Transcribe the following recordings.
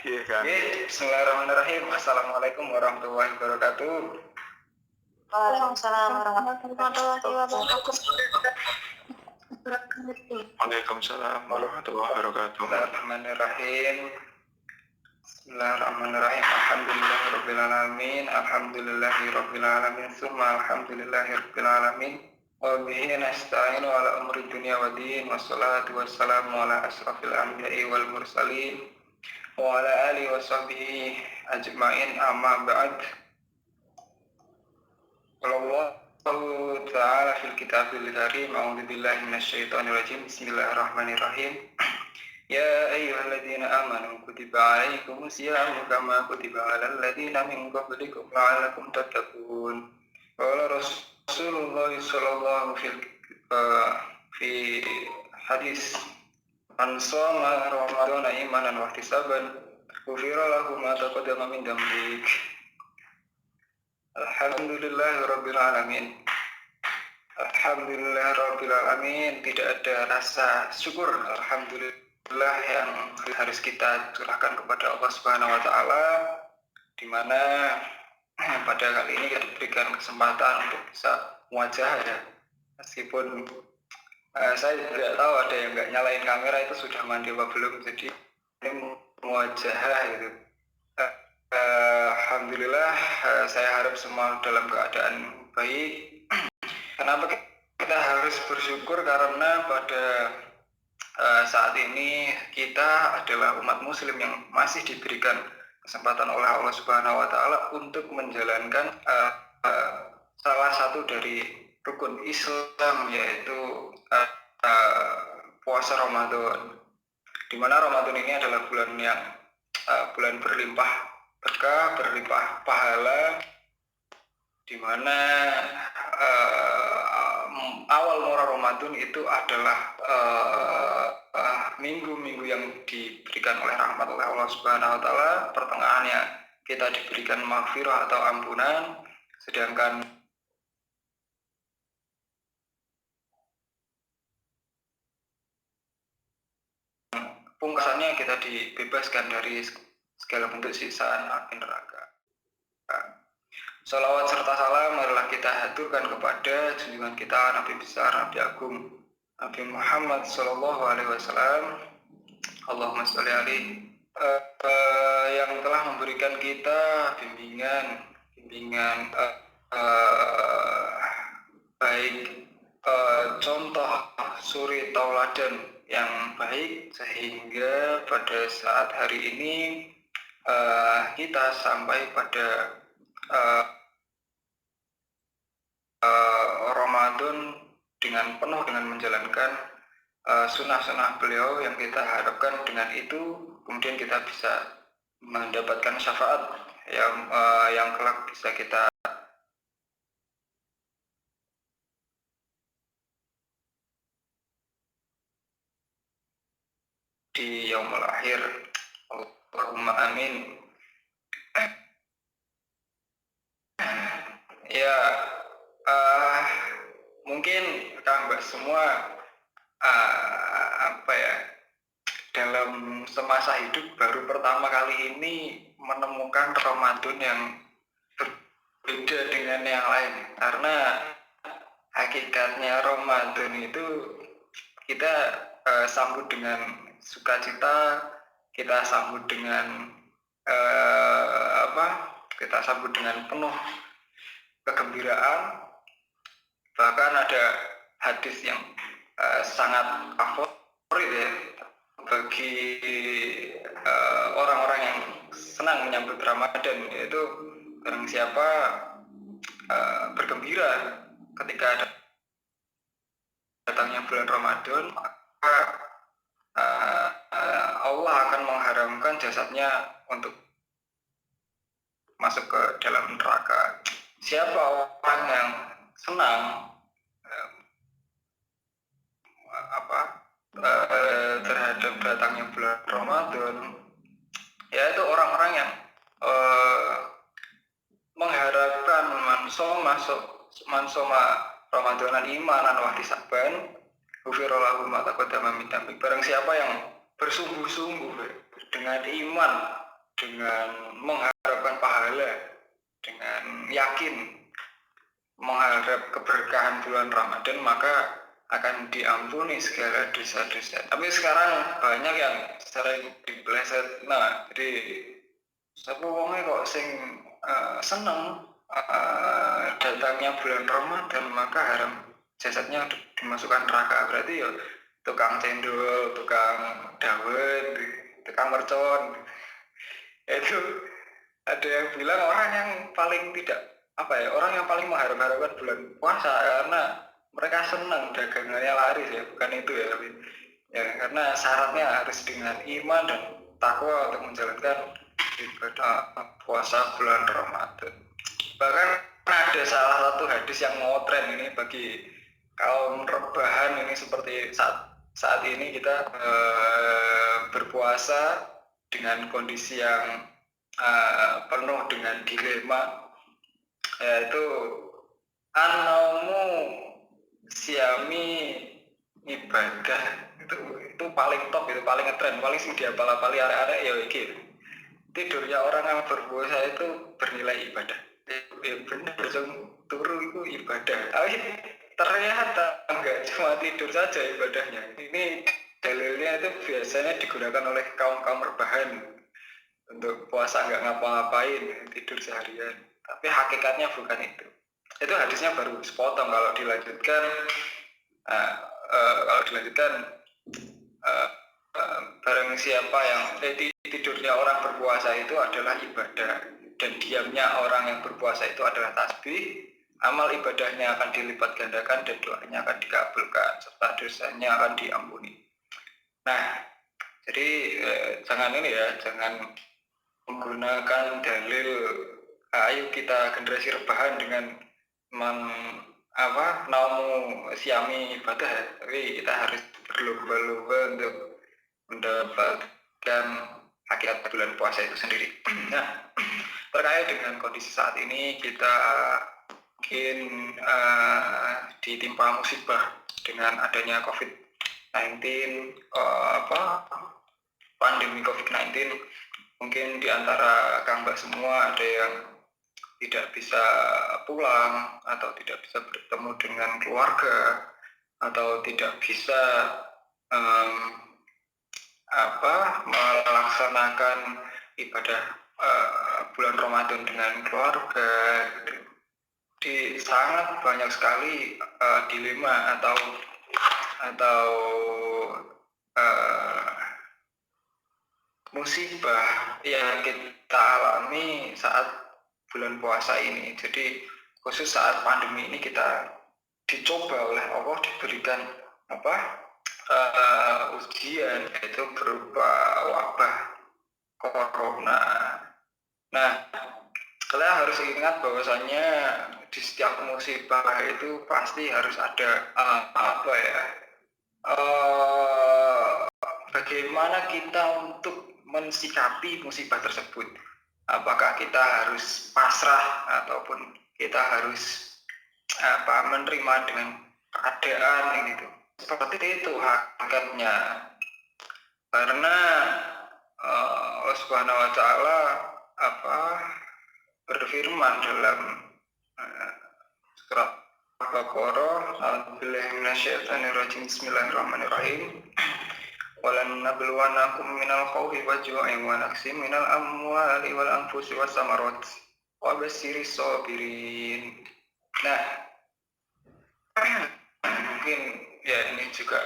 Iya kan. Bismillahirrahmanirrahim. Assalamualaikum warahmatullahi wabarakatuh. Waalaikumsalam warahmatullahi wabarakatuh. Waalaikumsalam warahmatullahi wabarakatuh. Bismillahirrahmanirrahim. Bismillahirrahmanirrahim. Alhamdulillahirabbil alamin. Alhamdulillahirabbil alamin. Summa alhamdulillahirabbil alamin. Wa bihi nasta'inu ala umri dunya waddin. Wassalatu wassalamu ala asrafil anbiya'i wal mursalin wa ala alihi wa sahbihi ajma'in, amma ba'd. Allahu ta'ala fil kitabil karim. A'udzu billahi minasyaitonir rajim. Bismillahirrahmanirrahim. Ya ayyuhalladzina amanu kutiba 'alaikumus syiyamu kama kutiba 'alal ladzina min qablikum la'allakum tattaqun. Qala Rasulullah sallallahu fi hadis man shoma ramadhana imanan wa ihtisaban ghufira lahu ma taqaddama min dzambih. Alhamdulillahirabbil alamin. Alhamdulillahirabbil alamin. Tidak ada rasa syukur alhamdulillah yang harus kita curahkan kepada Allah Subhanahu wa taala, di mana pada kali ini kita diberikan kesempatan untuk bisa muwajah ya. Meskipun saya tidak tahu ada yang nggak nyalain kamera itu sudah mandi apa belum, jadi ini muwajah gitu. Alhamdulillah, saya harap semua dalam keadaan baik. Kenapa kita harus bersyukur? Karena pada saat ini kita adalah umat muslim yang masih diberikan kesempatan oleh Allah Subhanahu wa taala untuk menjalankan salah satu dari rukun Islam, yaitu puasa Ramadan. Di mana Ramadan ini adalah bulan yang bulan berlimpah berkah, berlimpah pahala, di mana awal mula Ramadan itu adalah minggu-minggu yang diberikan oleh rahmat oleh Allah Subhanahu wa taala. Pertengahannya kita diberikan maghfirah atau ampunan, sedangkan pungkasannya kita dibebaskan dari segala bentuk siksaan api neraka. Salawat serta salam marilah kita haturkan kepada junjungan kita Nabi besar, Nabi agung, Nabi Muhammad sallallahu alaihi wasallam. Allahumma sholli alaihi, yang telah memberikan kita bimbingan baik, contoh suri tauladan yang baik, sehingga pada saat hari ini kita sampai pada Ramadan dengan penuh dengan menjalankan sunnah-sunnah beliau, yang kita harapkan dengan itu kemudian kita bisa mendapatkan syafaat yang kelak bisa kita di yaumul akhir. Allahumma amin. Ya, mungkin tambah semua dalam semasa hidup baru pertama kali ini menemukan Ramadan yang berbeda dengan yang lain, karena hakikatnya Ramadan itu kita sambut dengan sukacita, kita sambut dengan kita sambut dengan penuh kegembiraan. Bahkan ada hadis yang sangat favorit ya bagi orang-orang yang senang menyambut Ramadan, yaitu barang siapa bergembira ketika datangnya bulan Ramadan, maka Allah akan mengharamkan jasadnya untuk masuk ke dalam neraka. Siapa orang yang senang terhadap datangnya bulan Ramadan, yaitu orang-orang yang mengharapkan mansoma Ramadanan imanan wa ihtisaban ghufira lahu ma taqaddama min dzambi. Barang siapa yang bersungguh-sungguh dengan iman dengan mengharapkan pahala, dengan yakin mengharap keberkahan bulan Ramadan, maka akan diampuni segala dosa-dosa. Tapi sekarang banyak yang sering dipleset. Nah, jadi sapa wonge kok sing seneng datangnya bulan Ramadan, maka haram jasadnya dimasukkan neraka. Berarti ya tukang cendol, tukang dawet, tukang mercon. Itu ada yang bilang orang yang paling tidak orang yang paling mengharap-harapkan bulan puasa karena mereka senang dagangannya laris ya, bukan itu ya, tapi ya karena syaratnya harus dengan iman dan takwa untuk menjalankan ibadah puasa bulan Ramadan. Bahkan ada salah satu hadis yang ngetren ini bagi kaum rebahan ini, seperti saat ini kita berpuasa dengan kondisi yang penuh dengan dilema, yaitu anaumu siami ibadah. Itu paling top, itu paling ngetren, paling sing diapal-apali arek-arek ya iki. Tidurnya orang yang berpuasa itu bernilai ibadah. Ya benar, turu itu ibadah. Tapi ternyata enggak cuma tidur saja ibadahnya. Ini dalilnya itu biasanya digunakan oleh kaum rebahan untuk puasa nggak ngapa-ngapain, tidur seharian. Tapi hakikatnya bukan itu. Itu hadisnya baru sepotong. Kalau dilanjutkan barang siapa yang tidurnya orang berpuasa itu adalah ibadah, dan diamnya orang yang berpuasa itu adalah tasbih, amal ibadahnya akan dilipat gandakan dan doanya akan dikabulkan serta dosanya akan diampuni. Nah, jadi jangan menggunakan dalil ayo kita generasi rebahan dengan naumu siami ibadah, tapi kita harus berlomba-lomba untuk mendapatkan hakikat bulan puasa itu sendiri. Nah, terkait dengan kondisi saat ini, kita mungkin ditimpa musibah dengan adanya COVID-19, pandemi COVID-19. Mungkin di antara Kang Mbak semua ada yang tidak bisa pulang atau tidak bisa bertemu dengan keluarga atau tidak bisa melaksanakan ibadah bulan Ramadan dengan keluarga. Di sangat banyak sekali dilema atau musibah yang kita alami saat bulan puasa ini. Jadi khusus saat pandemi ini kita dicoba oleh Allah, diberikan ujian, yaitu berupa wabah corona. Nah, kalian harus ingat bahwasanya di setiap musibah itu pasti harus ada bagaimana kita untuk mensikapi musibah tersebut. Apakah kita harus pasrah ataupun kita harus menerima dengan keadaan gitu. Seperti itu hakikatnya. Karena Allah Subhanahu wa taala berfirman dalam surat Al-Baqarah, a'udzubillahi minasyaitonir rajim, bismillahirrahmanirrahim. Walan nabluwanakum minal khawfi waj'in wa naqsim minal amwali wal anfusi was samarat wa basyiris sabirin. Nah, mungkin ya ini juga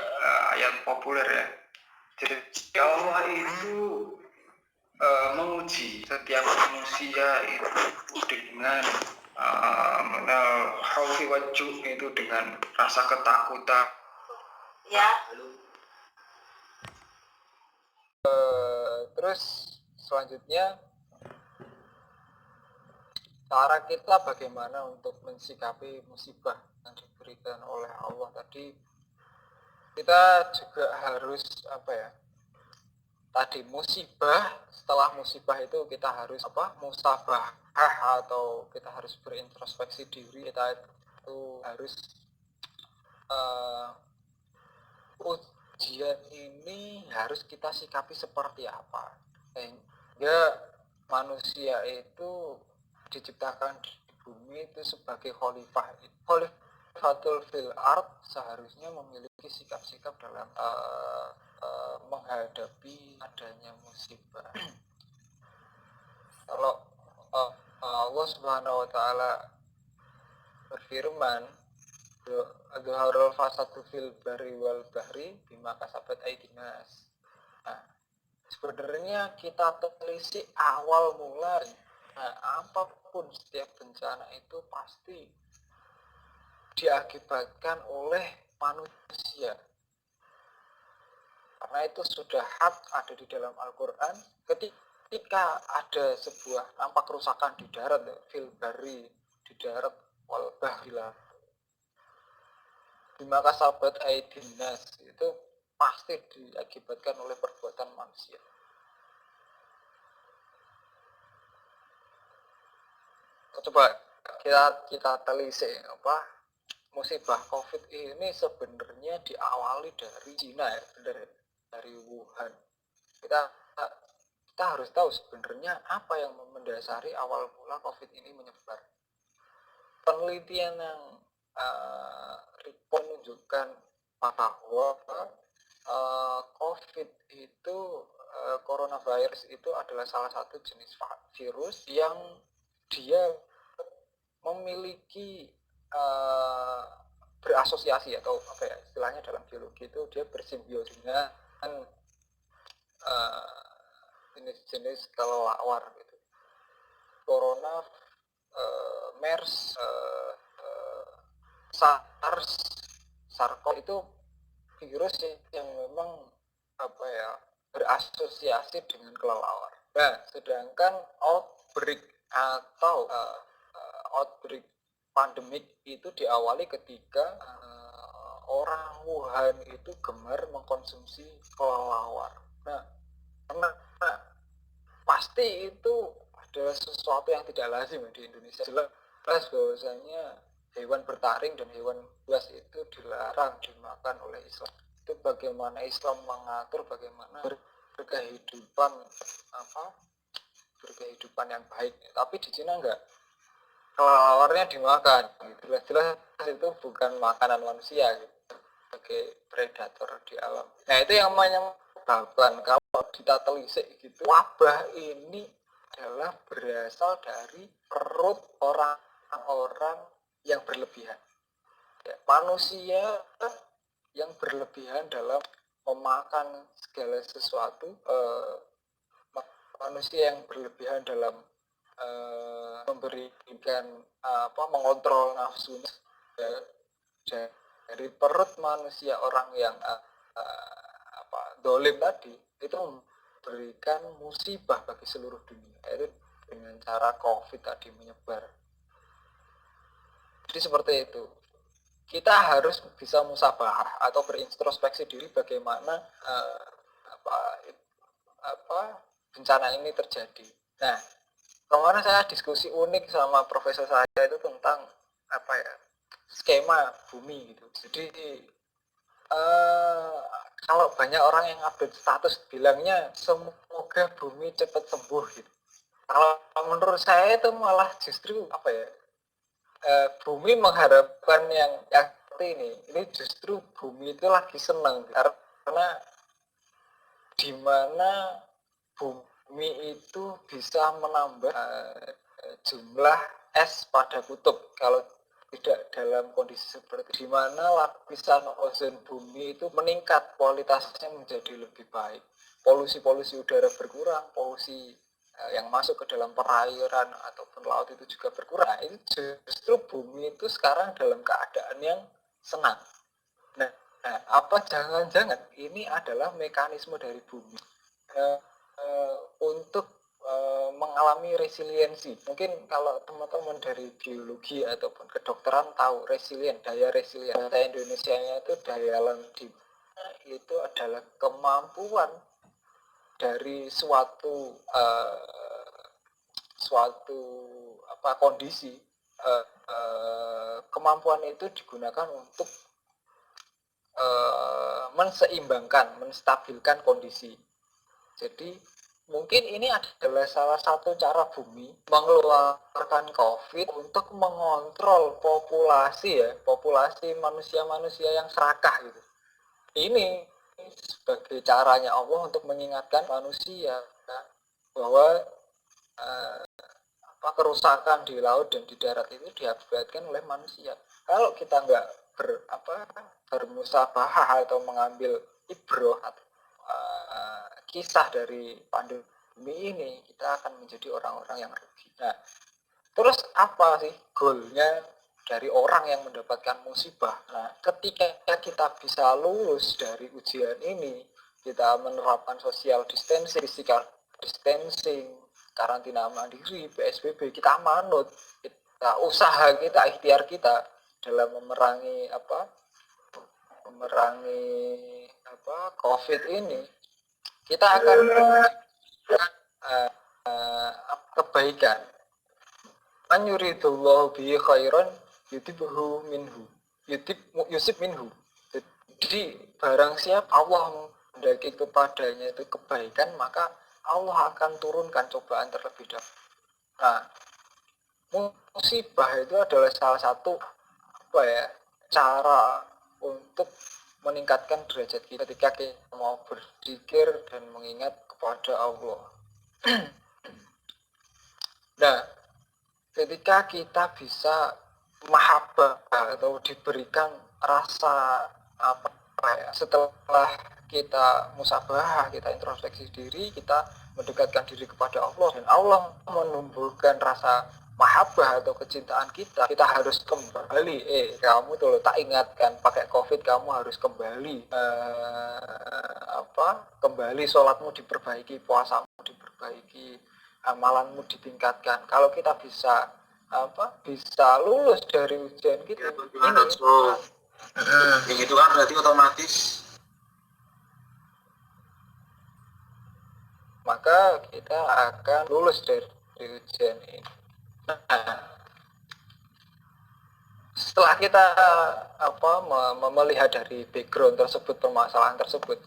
ayat populer ya. Jadi Allah itu menguji setiap manusia itu dengan minal khawfi waj'in, itu dengan rasa ketakutan. Ya. Terus selanjutnya, cara kita bagaimana untuk mensikapi musibah yang diberikan oleh Allah tadi. Kita juga harus tadi musibah, setelah musibah itu kita harus musabah atau kita harus berintrospeksi diri. Kita itu harus ujian ini harus kita sikapi seperti apa, sehingga manusia itu diciptakan di bumi itu sebagai khalifah. Khalifatul fil ard seharusnya memiliki sikap-sikap dalam menghadapi adanya musibah. Kalau Allah Subhanahu wa taala berfirman, Adharul fasadu fil bari wal bahri bima kasabat aidinas. Nah, sebenarnya kita telisik awal mula, apapun setiap bencana itu pasti diakibatkan oleh manusia. Karena itu sudah hak ada di dalam Al-Quran. Ketika ada sebuah nampak kerusakan di darat, fil bari, di darat, wal bahri, bima kasabat aidinas, itu pasti diakibatkan oleh perbuatan manusia. Coba kita telisik musibah COVID ini sebenarnya diawali dari Cina ya, dari Wuhan. Kita harus tahu sebenarnya apa yang mendasari awal mula COVID ini menyebar. Penelitian yang menunjukkan bahwa COVID itu coronavirus itu adalah salah satu jenis virus yang dia memiliki berasosiasi atau apa ya istilahnya dalam biologi itu dia bersimbiosis dengan jenis-jenis kelelawar gitu. Corona, MERS, SARS, SARS-CoV itu virus yang memang berasosiasi dengan kelelawar. Nah, sedangkan outbreak atau outbreak pandemik itu diawali ketika orang Wuhan itu gemar mengkonsumsi kelelawar. Nah, karena pasti itu adalah sesuatu yang tidak lazim di Indonesia. Jelas bahwasanya hewan bertaring dan hewan buas itu dilarang dimakan oleh Islam. Itu bagaimana Islam mengatur bagaimana berkehidupan yang baik. Tapi di Cina enggak, kelelawarnya dimakan. Jelas itu bukan makanan manusia gitu, sebagai predator di alam. Nah, itu yang menyebabkan kalau kita telisik gitu, wabah ini adalah berasal dari perut orang-orang yang berlebihan. Ya, manusia yang berlebihan dalam memakan segala sesuatu, manusia yang berlebihan dalam memberikan mengontrol nafsu dari perut manusia orang yang dolim tadi itu memberikan musibah bagi seluruh dunia, yaitu dengan cara COVID tadi menyebar. Jadi seperti itu. Kita harus bisa musabahah atau berintrospeksi diri bagaimana bencana ini terjadi. Nah, kemarin saya diskusi unik sama profesor saya itu tentang skema bumi gitu. Jadi kalau banyak orang yang update status bilangnya semoga bumi cepat sembuh gitu. Kalau menurut saya itu malah justru bumi mengharapkan yang seperti ini justru bumi itu lagi senang karena di mana bumi itu bisa menambah jumlah es pada kutub. Kalau tidak dalam kondisi seperti di mana lapisan ozon bumi itu meningkat, kualitasnya menjadi lebih baik, polusi udara berkurang, polusi yang masuk ke dalam perairan ataupun laut itu juga berkurang. Nah, ini justru bumi itu sekarang dalam keadaan yang senang. Nah, apa jangan-jangan ini adalah mekanisme dari bumi untuk mengalami resiliensi. Mungkin kalau teman-teman dari biologi ataupun kedokteran tahu daya resilien. Bahasa Indonesianya itu daya lentih. Itu adalah kemampuan dari suatu kondisi. Kemampuan itu digunakan untuk menseimbangkan, menstabilkan kondisi. Jadi mungkin ini adalah salah satu cara bumi mengeluarkan COVID untuk mengontrol populasi manusia-manusia yang serakah gitu. Ini sebagai caranya Allah untuk mengingatkan manusia bahwa kerusakan di laut dan di darat itu diakibatkan oleh manusia. Kalau kita nggak bermusabahah atau mengambil ibroh atau kisah dari pandemi ini, kita akan menjadi orang-orang yang rugi. Nah, terus apa sih goalnya dari orang yang mendapatkan musibah? Nah, ketika kita bisa lulus dari ujian ini, kita menerapkan social distancing, physical distancing, karantina mandiri, PSBB, kita manut, kita usaha kita, ikhtiar kita dalam memerangi COVID ini, kita akan kebaikan. Man yuridullahu bihi khairan yutibhu minhu. Yusib minhu. Jadi barang siapa Allah mendaki kepadanya itu kebaikan, maka Allah akan turunkan cobaan terlebih dahulu. Nah, musibah itu adalah salah satu cara untuk meningkatkan derajat kita ketika kita mau berzikir dan mengingat kepada Allah. Nah, ketika kita bisa mahabbah atau diberikan rasa setelah kita musabahah, kita introspeksi diri, kita mendekatkan diri kepada Allah, dan Allah menumbuhkan rasa mahabbah atau kecintaan kita harus kembali. Kamu tuh tak ingatkan pakai COVID, kamu harus kembali kembali sholatmu diperbaiki, puasamu diperbaiki, amalanmu ditingkatkan. Kalau kita bisa lulus dari ujian kita ini, itu kan berarti otomatis maka kita akan lulus dari ujian ini. Nah, setelah kita melihat dari background tersebut, permasalahan tersebut,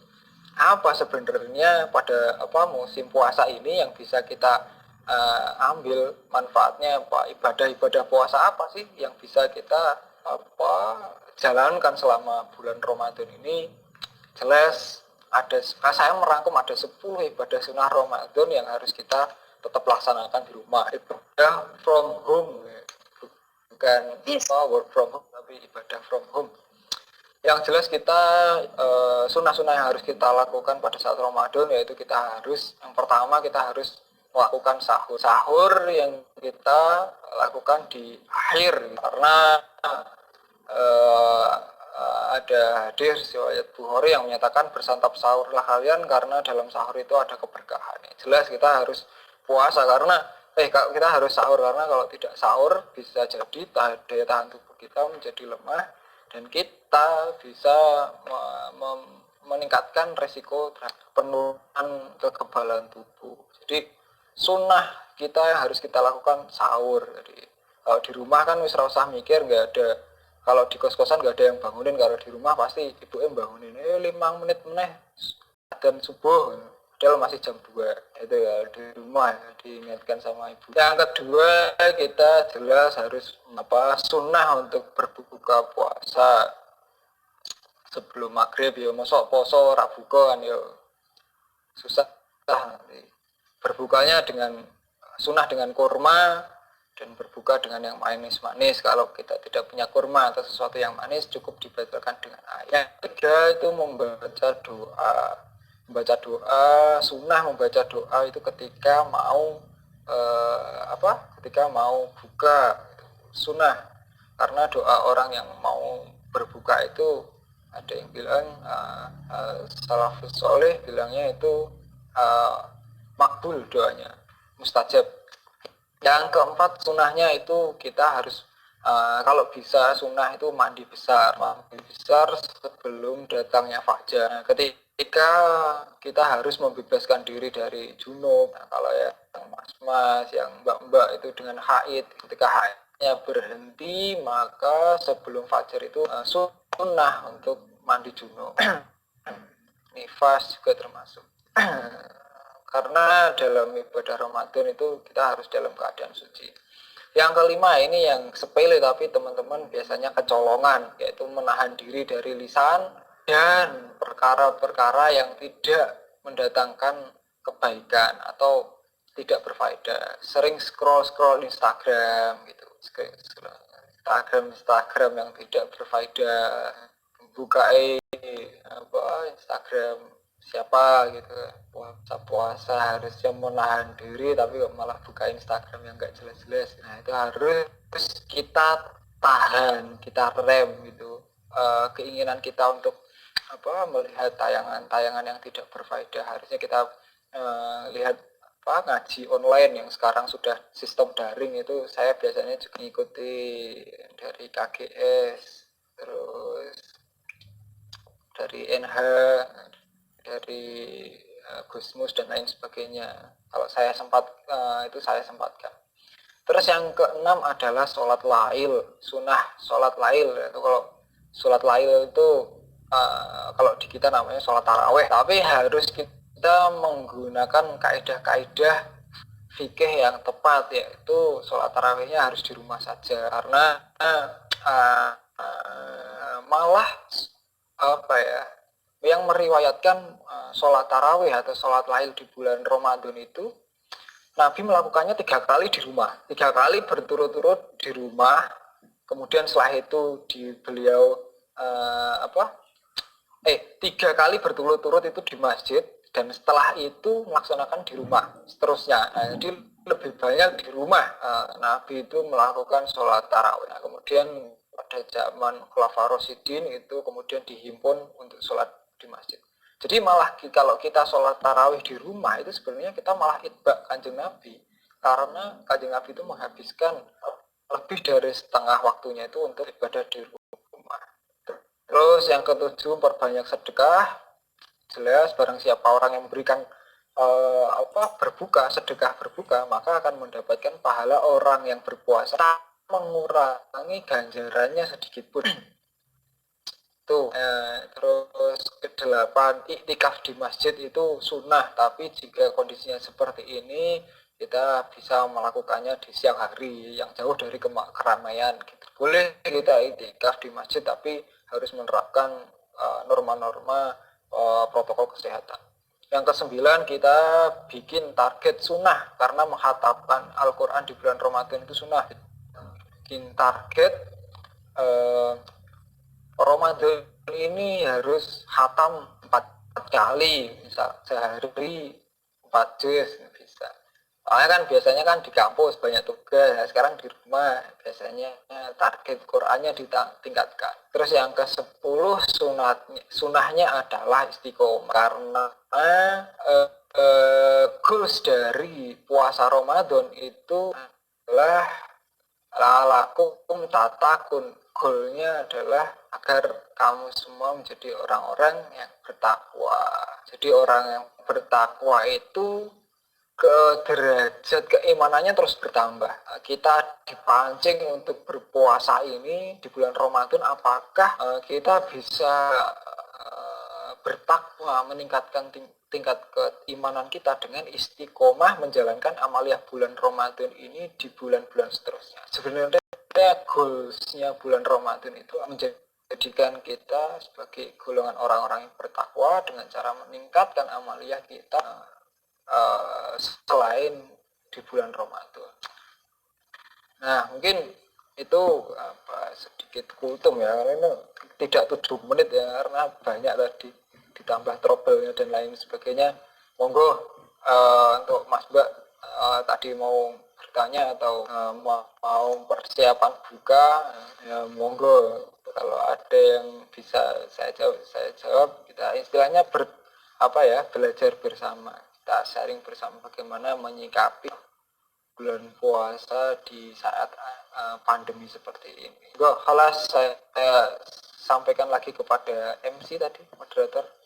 apa sebenarnya pada musim puasa ini yang bisa kita ambil manfaatnya, ibadah puasa apa sih yang bisa kita jalankan selama bulan Ramadan ini? Jelas saya merangkum ada 10 ibadah sunnah Ramadan yang harus kita tetap laksanakan di rumah. Ibadah from home, bukan work from home, tapi ibadah from home. Yang jelas kita sunnah-sunnah yang harus kita lakukan pada saat Ramadan, yaitu yang pertama kita harus melakukan sahur yang kita lakukan di akhir, karena ada hadis riwayat Bukhari yang menyatakan bersantap sahurlah kalian karena dalam sahur itu ada keberkahan. Jelas kita harus puasa karena kita harus sahur, karena kalau tidak sahur bisa jadi daya tahan tubuh kita menjadi lemah dan kita bisa meningkatkan resiko penurunan kekebalan tubuh. Jadi sunnah kita yang harus kita lakukan sahur. Jadi kalau di rumah kan wis ora usah mikir, nggak ada. Kalau di kos-kosan nggak ada yang bangunin, kalau di rumah pasti ibu bangunin. 5 menit meneh dan subuh, padahal masih jam 2. Itu ya di rumah ya, diingatkan sama ibu. Yang kedua, kita jelas harus sunnah untuk berbuka puasa sebelum maghrib. Ya masuk poso ora buka kan ya susah nanti. Berbukanya dengan sunnah dengan kurma, dan berbuka dengan yang manis-manis. Kalau kita tidak punya kurma atau sesuatu yang manis, cukup dibatalkan dengan air. Yang ketiga itu membaca doa. Sunnah membaca doa itu ketika mau buka, sunnah. Karena doa orang yang mau berbuka itu ada yang bilang salafus soleh bilangnya itu makbul doanya, mustajab. Yang keempat, sunnahnya itu kita harus kalau bisa sunnah itu mandi besar sebelum datangnya fajar. Nah, ketika kita harus membebaskan diri dari junub, kalau yang mas-mas, yang mbak-mbak itu dengan haid, ketika haidnya berhenti, maka sebelum fajar itu sunnah untuk mandi junub. Nifas juga termasuk. karena dalam ibadah Ramadan itu kita harus dalam keadaan suci. Yang kelima ini yang sepele tapi teman-teman biasanya kecolongan, yaitu menahan diri dari lisan dan perkara-perkara yang tidak mendatangkan kebaikan atau tidak berfaedah. Sering scroll Instagram gitu, Instagram yang tidak berfaedah, buka Instagram siapa gitu, puasa harusnya menahan diri tapi kok malah buka Instagram yang nggak jelas-jelas. Nah itu harus kita tahan, kita rem gitu, keinginan kita untuk melihat tayangan-tayangan yang tidak berfaedah. Harusnya kita lihat ngaji online yang sekarang sudah sistem daring itu. Saya biasanya juga mengikuti dari KGS, terus dari NH, dari Gusmus dan lain sebagainya. Kalau saya itu saya sempatkan. Terus yang keenam adalah sholat lail, sunnah sholat lail. Itu kalau sholat lail itu kalau di kita namanya sholat taraweh, tapi harus kita menggunakan kaidah-kaidah fikih yang tepat, yaitu sholat tarawehnya harus di rumah saja, karena malah yang meriwayatkan sholat tarawih atau sholat lail di bulan Ramadan itu Nabi melakukannya 3 kali di rumah, 3 kali berturut-turut di rumah. Kemudian setelah itu beliau 3 kali berturut-turut itu di masjid, dan setelah itu melaksanakan di rumah seterusnya. Nah, jadi lebih banyak di rumah Nabi itu melakukan sholat tarawih. Nah, kemudian pada zaman Khulafaur Rasyidin itu kemudian dihimpun untuk sholat di masjid. Jadi malah kalau kita sholat tarawih di rumah itu sebenarnya kita malah itba Kanjeng Nabi, karena Kanjeng Nabi itu menghabiskan lebih dari setengah waktunya itu untuk ibadah di rumah. Terus yang ketujuh, perbanyak sedekah. Jelas barang siapa orang yang memberikan sedekah berbuka, maka akan mendapatkan pahala orang yang berpuasa, mengurangi ganjarannya sedikit pun. Terus kedelapan, iktikaf di masjid itu sunnah, tapi jika kondisinya seperti ini kita bisa melakukannya di siang hari yang jauh dari keramaian gitu. Boleh kita iktikaf di masjid, tapi harus menerapkan norma-norma protokol kesehatan. Yang kesembilan, kita bikin target sunnah, karena menghatamkan Al-Quran di bulan Ramadan itu sunnah. Bikin target Ramadan ini harus khatam 4 kali, bisa sehari 4 juz bisa. Soalnya kan biasanya kan di kampus banyak tugas, nah sekarang di rumah biasanya target Qurannya ditingkatkan. Terus yang ke-10, sunahnya adalah istiqomah, karena goals dari puasa Ramadan itu adalah lalakum tatakun. Goalnya adalah agar kamu semua menjadi orang-orang yang bertakwa. Jadi orang yang bertakwa itu derajat keimanannya terus bertambah. Kita dipancing untuk berpuasa ini di bulan Ramadan, apakah kita bisa bertakwa, meningkatkan tingkat keimanan kita dengan istiqomah menjalankan amaliyah bulan Ramadan ini di bulan-bulan seterusnya. Sebenarnya goalsnya bulan Ramadan itu menjadikan kita sebagai golongan orang-orang yang bertakwa dengan cara meningkatkan amaliyah kita selain di bulan Ramadan. Nah, mungkin itu sedikit kultum ya, karena ini tidak 7 menit ya, karena banyak tadi ditambah trouble dan lain sebagainya. Monggo untuk Mas Mbak tadi mau bertanya atau mau persiapan buka, ya monggo, kalau ada yang bisa saya jawab. Kita istilahnya belajar bersama, kita sharing bersama bagaimana menyikapi bulan puasa di saat pandemi seperti ini. Saya sampaikan lagi kepada MC tadi, moderator.